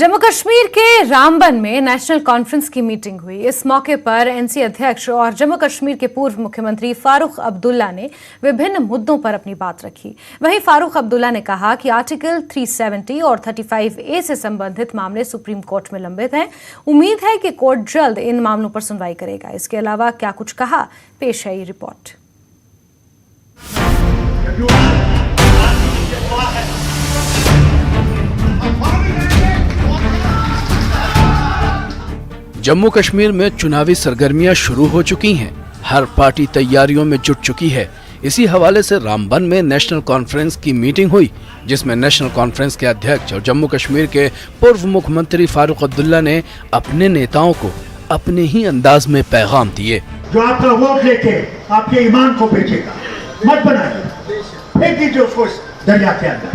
जम्मू कश्मीर के रामबन में national conference की मीटिंग हुई। इस मौके पर एनसी अध्यक्ष और जम्मू कश्मीर के पूर्व मुख्यमंत्री फारूक अब्दुल्ला ने विभिन्न मुद्दों पर अपनी बात रखी। वहीं फारूक अब्दुल्ला ने कहा कि आर्टिकल 370 और 35A से संबंधित मामले सुप्रीम कोर्ट में लंबित हैं। उम्मीद है कि कोर्ट जल्द इन मामलों पर सुनवाई करेगा। इसके अलावा क्या कुछ कहा, पेश है ये रिपोर्ट। जम्मू कश्मीर में चुनावी सरगर्मियां शुरू हो चुकी हैं। हर पार्टी तैयारियों में जुट चुकी है। इसी हवाले से रामबन में नेशनल कॉन्फ्रेंस की मीटिंग हुई, जिसमें नेशनल कॉन्फ्रेंस के अध्यक्ष और जम्मू कश्मीर के पूर्व मुख्यमंत्री फारूक अब्दुल्ला ने अपने नेताओं को अपने ही अंदाज में पैगाम दिए। जो आपका वोट लेके आपके ईमान को बेचेगा, मत बनाइए, फेंक दीजिए उसको दरिया के अंदर।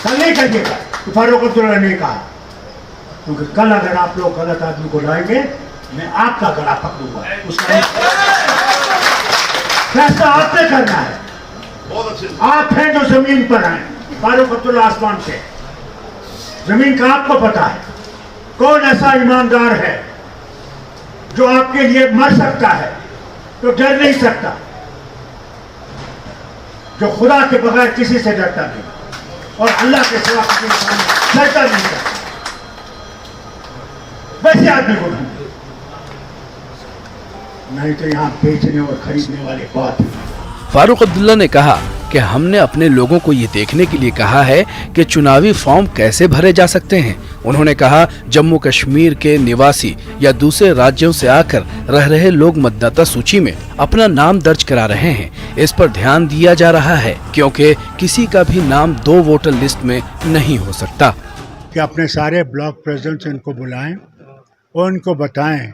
कल नहीं करिएगा, फारूक अब्दुल्ला ने कहा, क्योंकि कल अगर आप लोग गलत आदमी को लाएंगे, मैं आपका गला पकड़ूंगा। उसका फैसला आपने करना है। आप हैं जो जमीन पर हैं, फारूक अब्दुल्ला आसमान से। जमीन का आपको पता है। कौन ऐसा ईमानदार है जो आपके लिए मर सकता है, जो डर नहीं सकता, जो खुदा के बगैर किसी से डरता नहीं और अल्लाह के सिवा किसी से डरता नहीं है। वैसे आदमी को नहीं तो यहाँ बेचने और खरीदने वाले बहुत। फारूक अब्दुल्ला ने कहा कि हमने अपने लोगों को ये देखने के लिए कहा है कि चुनावी फॉर्म कैसे भरे जा सकते हैं। उन्होंने कहा, जम्मू कश्मीर के निवासी या दूसरे राज्यों से आकर रह रहे लोग मतदाता सूची में अपना नाम दर्ज करा रहे हैं। इस पर ध्यान दिया जा रहा है, क्योंकि किसी का भी नाम 2 वोटर लिस्ट में नहीं हो सकता। कि अपने सारे ब्लॉक प्रेसिडेंट्स इनको बुलाएं और उनको बताएं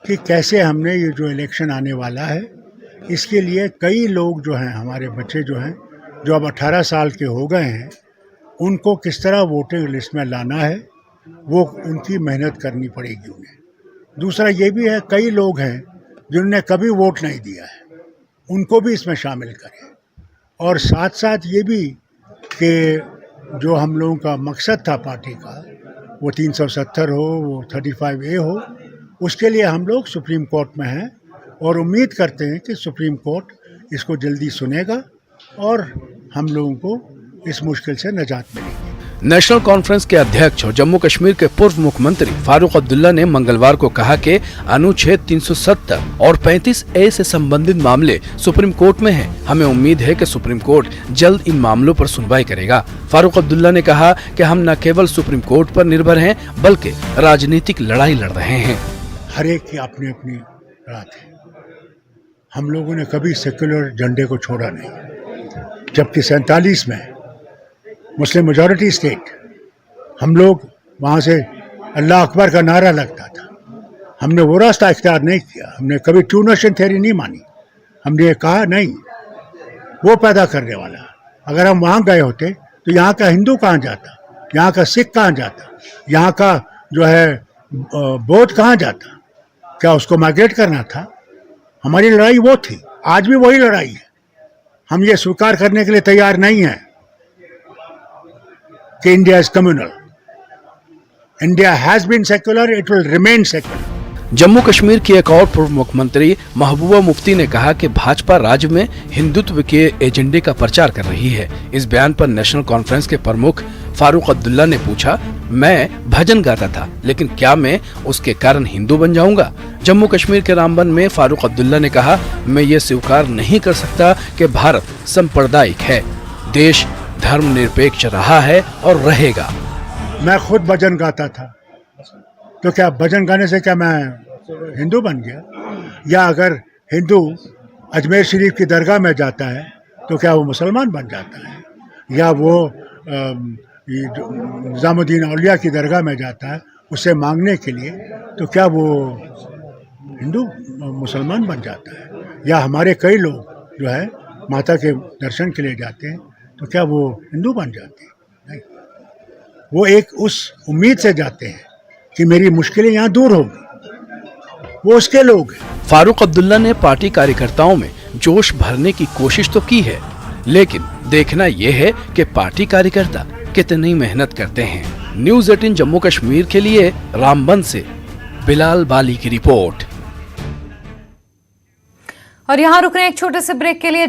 कि कैसे हमने ये जो इलेक्शन आने वाला है, इसके लिए कई लोग जो हैं, हमारे बच्चे जो हैं, जो अब 18 साल के हो गए हैं, उनको किस तरह वोटिंग लिस्ट में लाना है, वो उनकी मेहनत करनी पड़ेगी उन्हें। दूसरा ये भी है, कई लोग हैं जिन्होंने कभी वोट नहीं दिया है, उनको भी इसमें शामिल करें। और साथ साथ ये भी कि जो हम लोगों का मकसद था पार्टी का, वो 370 हो, वो 35A हो, उसके लिए हम लोग सुप्रीम कोर्ट में हैं और उम्मीद करते हैं कि सुप्रीम कोर्ट इसको जल्दी सुनेगा और हम लोगों को इस मुश्किल से निजात मिलेगी। नेशनल कॉन्फ्रेंस के अध्यक्ष और जम्मू कश्मीर के पूर्व मुख्यमंत्री फारूक अब्दुल्ला ने मंगलवार को कहा कि अनुच्छेद 370 और 35A से संबंधित मामले सुप्रीम कोर्ट में हैं। हमें उम्मीद है कि सुप्रीम कोर्ट जल्द इन मामलों पर सुनवाई करेगा। फारूक अब्दुल्ला ने कहा कि हम न केवल सुप्रीम कोर्ट पर निर्भर हैं, बल्कि राजनीतिक लड़ाई लड़ रहे हैं। हर एक की अपनी अपनी रात है। हम लोगों ने कभी सेक्युलर झंडे को छोड़ा नहीं, जबकि 47 में मुस्लिम मेजॉरिटी स्टेट, हम लोग वहाँ से अल्लाह अकबर का नारा लगता था। हमने वो रास्ता इख्तियार नहीं किया। हमने कभी टू नेशन थ्योरी नहीं मानी। हमने ये कहा नहीं, वो पैदा करने वाला। अगर हम वहाँ गए होते तो यहाँ का हिंदू कहाँ जाता, यहाँ का सिख कहाँ जाता, यहाँ का जो है बौद्ध कहाँ जाता? क्या उसको माइग्रेट करना था? हमारी लड़ाई वो थी, आज भी वही लड़ाई है। हम ये स्वीकार करने के लिए तैयार नहीं हैं कि India is communal. India has been secular, it will remain secular. Jammu Kashmir की एक और पूर्व मुख्यमंत्री महबूबा मुफ्ती ने कहा कि भाजपा राज्य में हिंदुत्व के एजेंडे का प्रचार कर रही है। इस बयान पर नेशनल कॉन्फ्रेंस के प्रमुख फारूक अब्दुल्ला ने पूछा, मैं भजन गाता था, लेकिन क्या मैं उसके कारण हिंदू बन जाऊंगा? जम्मू कश्मीर के रामबन में फारूक अब्दुल्ला ने कहा, मैं ये स्वीकार नहीं कर सकता कि भारत सांप्रदायिक है। देश धर्मनिरपेक्ष रहा है और रहेगा। मैं खुद भजन गाता था, तो क्या भजन गाने से क्या मैं हिंदू बन गया? या अगर हिंदू अजमेर शरीफ की दरगाह में जाता है तो क्या वो मुसलमान बन जाता है? या वो निज़ामुद्दीन औलिया की दरगाह में जाता है उससे मांगने के लिए, तो क्या वो हिंदू मुसलमान बन जाता है? या हमारे कई लोग जो है माता के दर्शन के लिए जाते हैं, तो क्या वो हिंदू बन जाते हैं? नहीं, वो एक उस उम्मीद से जाते हैं कि मेरी मुश्किलें यहाँ दूर होगी। वो उसके लोग हैं। फारूक अब्दुल्ला ने पार्टी कार्यकर्ताओं में जोश भरने की कोशिश तो की है, लेकिन देखना यह है कि पार्टी कार्यकर्ता कितनी मेहनत करते हैं। न्यूज़ 18 जम्मू कश्मीर के लिए रामबन से बिलाल बाली की रिपोर्ट। और यहाँ रुक रहे हैं एक छोटे से ब्रेक के लिए।